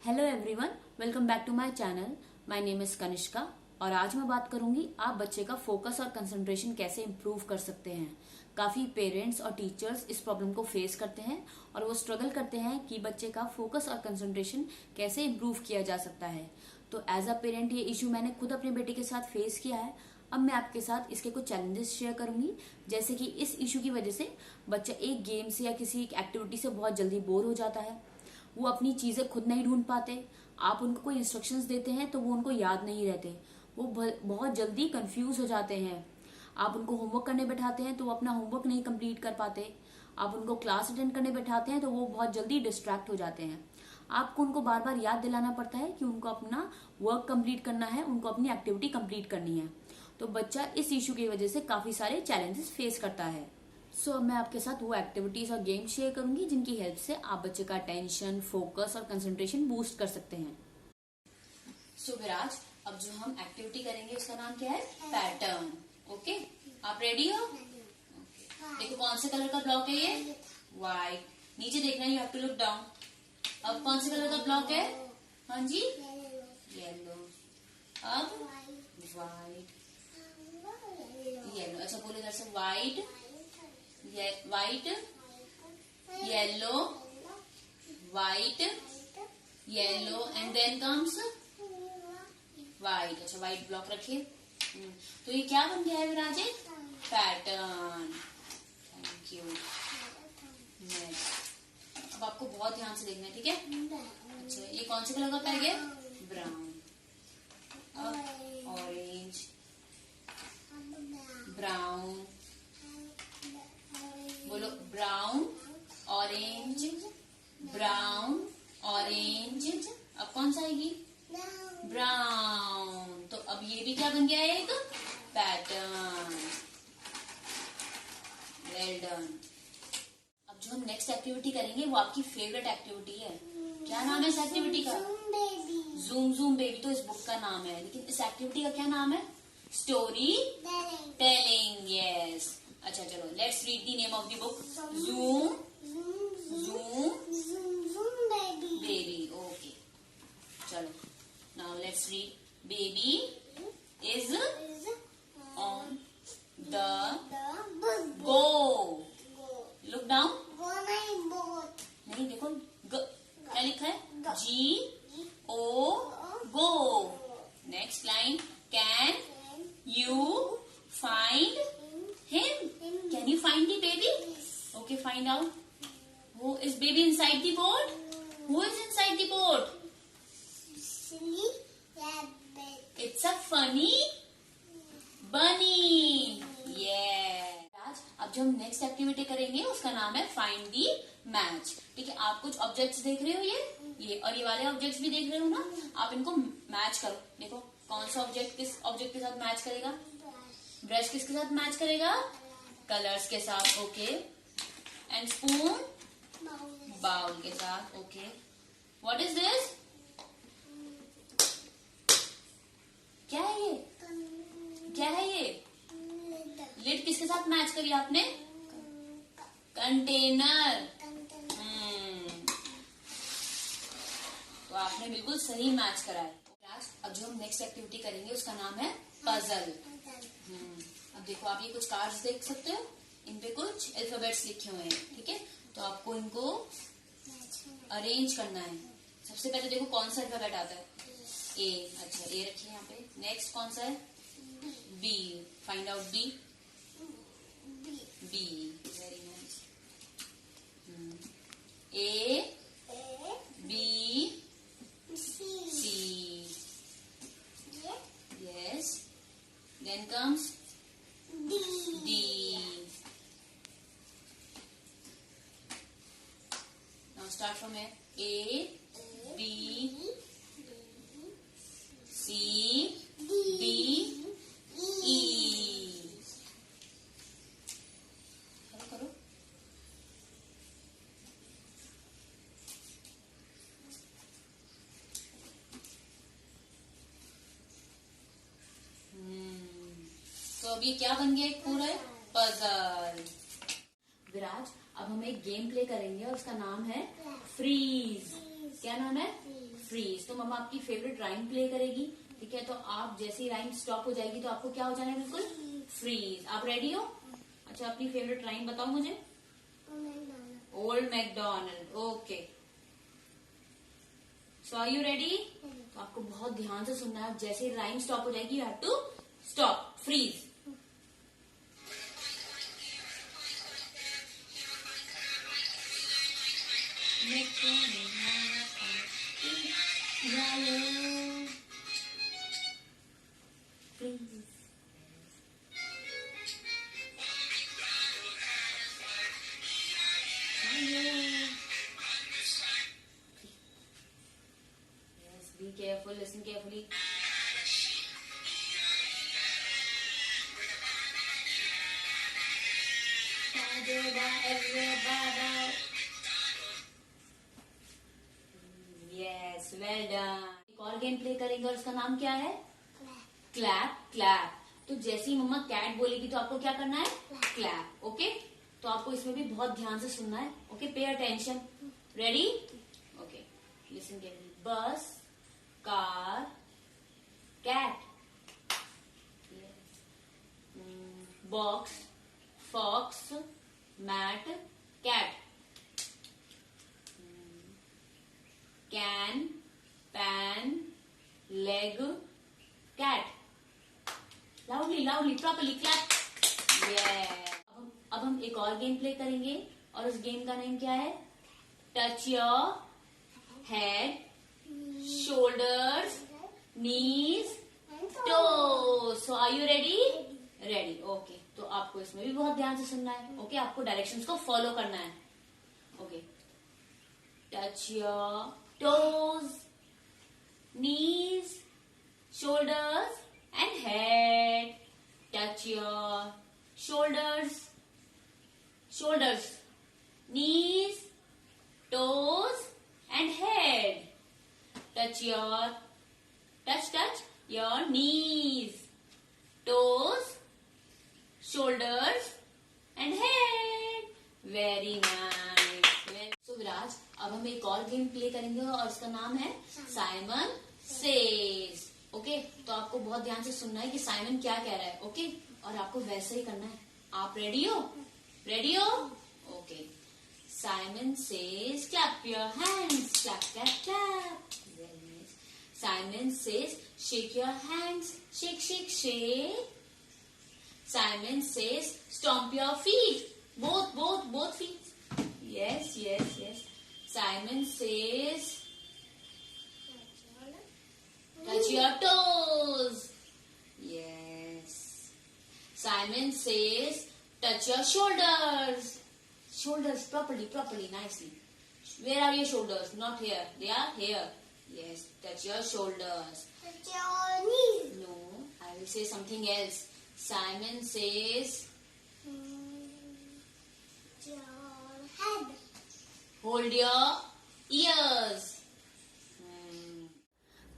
Hello everyone, welcome back to my channel. My name is Kanishka और आज मैं बात करूंगी आप बच्चे का फोकस और कंसंट्रेशन कैसे इम्प्रूव कर सकते हैं। काफी पेरेंट्स और टीचर्स इस प्रॉब्लम को फेस करते हैं और वो स्ट्रगल करते हैं कि बच्चे का फोकस और कंसंट्रेशन कैसे इम्प्रूव किया जा सकता है। तो एज अ पेरेंट ये इशू मैंने खुद अपने बेटे के साथ फेस किया है। अब मैं आपके साथ इसके कुछ चैलेंजेस शेयर करूंगी, जैसे कि इस इशू की वजह से बच्चा एक गेम से या किसी एक्टिविटी से बहुत जल्दी बोर हो जाता है। वो अपनी चीजें खुद नहीं ढूंढ पाते। आप उनको कोई इंस्ट्रक्शंस देते हैं तो वो उनको याद नहीं रहते। वो बहुत जल्दी कंफ्यूज हो जाते हैं। आप उनको होमवर्क करने बैठाते हैं तो वो अपना होमवर्क नहीं कंप्लीट कर पाते। आप उनको क्लास अटेंड करने बैठाते हैं तो वो बहुत जल्दी डिस्ट्रैक्ट हो जाते हैं। आपको उनको बार बार याद दिलाना पड़ता है कि उनको अपना वर्क कंप्लीट करना है, उनको अपनी एक्टिविटी कंप्लीट करनी है। तो बच्चा इस इशू की वजह से काफी सारे चैलेंजेस फेस करता है। अब मैं आपके साथ वो एक्टिविटीज और गेम शेयर करूंगी जिनकी हेल्प से आप बच्चे का अटेंशन, फोकस और कंसंट्रेशन बूस्ट कर सकते हैं। विराज, अब जो हम एक्टिविटी करेंगे उसका नाम क्या है? पैटर्न। ओके, आप रेडी हो? देखो कौन से कलर का ब्लॉक है ये? व्हाइट। नीचे देखना, you have to look down. अब कौन से कलर का ब्लॉक है? हाँ जी, येलो। अब व्हाइट, येलो। अच्छा बोलो इधर से, white, white, yellow, white, yellow, and then comes white. अच्छा white ब्लॉक रखिए। तो ये क्या बन गया है विराज? पैटर्न। Thank you. नेक्स्ट, अब आपको बहुत ध्यान से देखना है, ठीक है? अच्छा, ये कौन से कलर का पैग है? ब्राउन। अब ऑरेंज, ब्राउन। बोलो, ब्राउन, ऑरेंज, ब्राउन, ऑरेंज। अब कौन सा आएगी? ब्राउन। तो अब ये भी क्या बन गया है? एक पैटर्न। Well done. अब जो हम नेक्स्ट एक्टिविटी करेंगे वो आपकी फेवरेट एक्टिविटी है। क्या नाम है इस एक्टिविटी का? Zoom zoom baby. तो इस बुक का नाम है, लेकिन इस एक्टिविटी का क्या नाम है? Story telling. यस। अच्छा चलो, let's read the name of the book. Zoom baby. Okay, चलो now let's read. Baby is on the go. Look down. नहीं, देखो क्या लिखा है? GO, go. Next line, can you find him? Can you find the baby? Okay, find out. Who is baby inside the boat? Who is inside the boat? Silly rabbit. It's a funny bunny. Yeah. अब जो हम next activity करेंगे उसका नाम है find the match. ठीक है, आप कुछ ऑब्जेक्ट्स देख रहे हो, ये और ये वाले ऑब्जेक्ट्स भी देख रहे हो ना? आप इनको मैच करो। देखो कौन सा ऑब्जेक्ट किस ऑब्जेक्ट के साथ मैच करेगा? ब्रश किसके साथ मैच करेगा? कलर्स के साथ। ओके, एंड स्पून बाउल के साथ। Okay, what is this? क्या है ये? क्या है ये? लिड किसके साथ मैच करी आपने? कंटेनर। तो आपने बिल्कुल सही मैच करा है। अब जो हम नेक्स्ट एक्टिविटी करेंगे उसका नाम है पजल। अब देखो, आप ये कुछ कार्ड्स देख सकते हो, इन पे कुछ अल्फाबेट्स लिखे हुए हैं। ठीक है, तो आपको इनको अरेंज करना है। सबसे पहले देखो कौन सा अल्फाबेट आता है? ए। अच्छा, ए रखिए यहाँ पे। नेक्स्ट कौन सा है? B. Find out B. B, very nice. A, B, C. Yes. Then comes D. Now start from here. A, B, C, D, E. करो। तो अब ये क्या बन गया? एक पूरा पजल। विराज, अब हम एक गेम प्ले करेंगे और उसका नाम है फ्रीज। क्या नाम है? फ्रीज। तो मम्मा आपकी फेवरेट राइम प्ले करेगी, ठीक है? तो आप जैसे ही राइम स्टॉप हो जाएगी तो आपको क्या हो जाना है? बिल्कुल फ्रीज। आप रेडी हो? अच्छा, अपनी फेवरेट राइम बताओ मुझे। Old McDonald. Okay, so are you ready? तो आपको बहुत ध्यान से सुनना है। जैसे ही राइम स्टॉप हो जाएगी, you have to stop, freeze. Yes, be careful, listen carefully. Yes, well done. एक और गेम प्ले करेंगे और उसका नाम क्या है? Clap clap. तो जैसे ही मम्मा कैट बोलेगी तो आपको क्या करना है? क्लैप। ओके, तो आपको इसमें भी बहुत ध्यान से सुनना है। Okay, pay attention. Ready? Okay, listen carefully. Bus, car, cat, box, fox, mat, cat, can, pan, leg, cat. Loudly loudly, properly clap. अब हम एक और गेम प्ले करेंगे और उस गेम का नेम क्या है? Touch your head, shoulders, knees, टोes। So are you ready? Ready. Okay, तो आपको इसमें भी बहुत ध्यान से सुनना है। ओके, आपको डायरेक्शंस को फॉलो करना है। Okay, touch your toes, knees, shoulders and head. Touch your shoulders, knees, toes and head. Touch your knees, toes, shoulders and head. Very nice. So विराज, अब हम एक और गेम प्ले करेंगे और उसका नाम है साइमन सेज। ओके, तो आपको बहुत ध्यान से सुनना है कि साइमन क्या कह रहा है। ओके, और आपको वैसे ही करना है। आप रेडी हो? रेडी हो? Okay, Simon says clap your hands, clap clap clap. Simon says shake your hands, shake shake shake. Simon says stomp your feet, both feet. Yes. Simon says, touch your toes. Yes. Simon says, touch your shoulders. Shoulders properly, nicely. Where are your shoulders? Not here. They are here. Yes. Touch your shoulders. Touch your knees. No, I will say something else. Simon says, your head. hold your ears.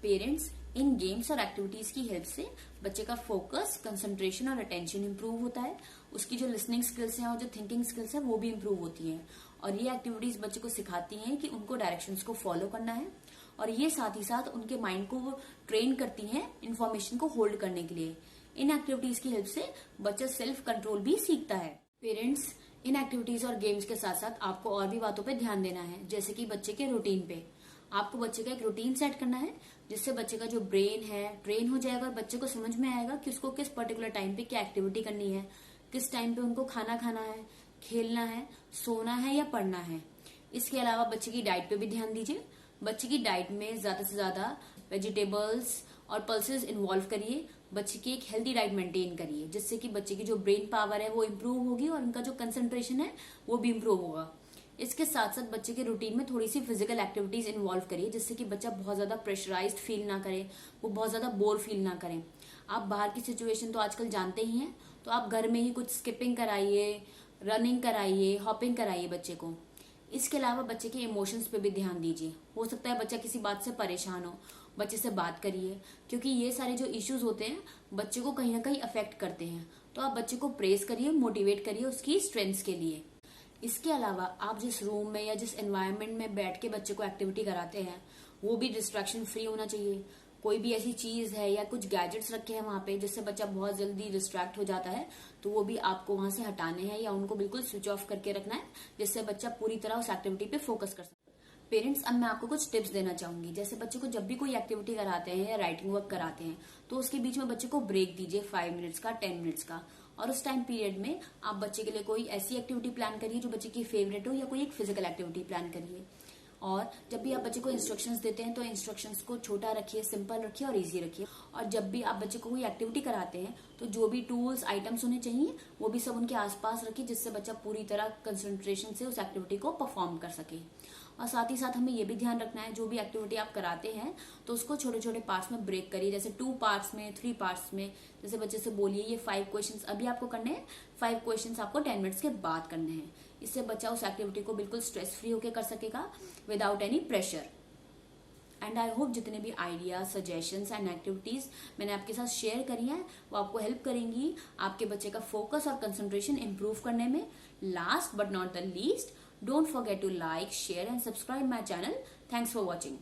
Parents in games और activities की help से बच्चे का focus, concentration और attention improve होता है। उसकी जो लिसनिंग स्किल्स हैं और जो थिंकिंग स्किल्स हैं वो भी इंप्रूव होती हैं। और ये एक्टिविटीज बच्चे को सिखाती हैं कि उनको डायरेक्शंस को फॉलो करना है, और ये साथ ही साथ उनके माइंड को ट्रेन करती हैं इन्फॉर्मेशन को होल्ड करने के लिए। इन एक्टिविटीज की हेल्प से बच्चा सेल्फ कंट्रोल भी सीखता है। पेरेंट्स इन एक्टिविटीज और गेम्स के साथ साथ आपको और भी बातों पे ध्यान देना है, जैसे कि बच्चे के रूटीन पे। आपको बच्चे का एक रूटीन सेट करना है जिससे बच्चे का जो ब्रेन है ट्रेन हो जाएगा और बच्चे को समझ में आएगा कि उसको किस पर्टिकुलर टाइम पे क्या एक्टिविटी करनी है, किस टाइम पे उनको खाना खाना है, खेलना है, सोना है या पढ़ना है। इसके अलावा बच्चे की डाइट पे भी ध्यान दीजिए। बच्चे की डाइट में ज्यादा से ज्यादा वेजिटेबल्स और पल्सेस इन्वॉल्व करिए। बच्चे की एक हेल्दी डाइट मेंटेन करिए, जिससे कि बच्चे की जो ब्रेन पावर है वो इम्प्रूव होगी और उनका जो कंसंट्रेशन है वो भी इम्प्रूव होगा। इसके साथ साथ बच्चे के रूटीन में थोड़ी सी फिजिकल एक्टिविटीज इन्वॉल्व करिए, जिससे कि बच्चा बहुत ज्यादा प्रेशराइज्ड फील ना करे, वो बहुत ज्यादा बोर फील ना करे। आप बाहर की सिचुएशन तो आजकल जानते ही हैं, तो आप घर में ही कुछ स्किपिंग कराइए, रनिंग कराइए, हॉपिंग कराइए बच्चे को। इसके अलावा बच्चे के इमोशंस पे भी ध्यान दीजिए। हो सकता है बच्चा किसी बात से परेशान हो, बच्चे से बात करिए, क्योंकि ये सारे जो इश्यूज होते हैं बच्चे को कहीं ना कहीं अफेक्ट करते हैं। तो आप बच्चे को प्रेज करिए, मोटिवेट करिए उसकी स्ट्रेंथ्स के लिए। इसके अलावा आप जिस रूम में या जिस एनवायरनमेंट में बैठ के बच्चे को एक्टिविटी कराते हैं वो भी डिस्ट्रैक्शन फ्री होना चाहिए। कोई भी ऐसी चीज है या कुछ गैजेट्स रखे हैं वहां पे जिससे बच्चा बहुत जल्दी डिस्ट्रैक्ट हो जाता है तो वो भी आपको वहां से हटाने हैं या उनको बिल्कुल स्विच ऑफ करके रखना है, जिससे बच्चा पूरी तरह उस एक्टिविटी पे फोकस कर सके। पेरेंट्स, अब मैं आपको कुछ टिप्स देना चाहूंगी। जैसे बच्चे को जब भी कोई एक्टिविटी कराते हैं या राइटिंग वर्क कराते हैं तो उसके बीच में बच्चे को ब्रेक दीजिए 5 मिनट्स का, 10 मिनट्स का, और उस टाइम पीरियड में आप बच्चे के लिए कोई ऐसी एक्टिविटी प्लान करिए जो बच्चे की फेवरेट हो या कोई एक फिजिकल एक्टिविटी प्लान करिए। और जब भी आप बच्चे को इंस्ट्रक्शंस देते हैं तो इंस्ट्रक्शंस को छोटा रखिए, सिंपल रखिए और इजी रखिए। और जब भी आप बच्चे को कोई एक्टिविटी कराते हैं तो जो भी टूल्स, आइटम्स होने चाहिए वो भी सब उनके आसपास रखिए, जिससे बच्चा पूरी तरह कंसंट्रेशन से उस एक्टिविटी को परफॉर्म कर सके। और साथ ही साथ हमें ये भी ध्यान रखना है जो भी एक्टिविटी आप कराते हैं तो उसको छोटे छोटे पार्ट्स में ब्रेक करिए, जैसे 2 पार्ट्स में, 3 पार्ट्स में। जैसे बच्चे से बोलिए ये 5 क्वेश्चंस अभी आपको करने हैं, 5 क्वेश्चंस आपको 10 मिनट्स के बाद करने हैं। इससे बच्चा उस एक्टिविटी को बिल्कुल स्ट्रेस फ्री होकर कर सकेगा without any pressure. And I hope जितने भी आइडियाज, सजेशंस एंड एक्टिविटीज मैंने आपके साथ शेयर करी हैं वो आपको हेल्प करेंगी आपके बच्चे का फोकस और कंसंट्रेशन इंप्रूव करने में। Last but not the least, don't forget to like, share and subscribe my channel. Thanks for watching.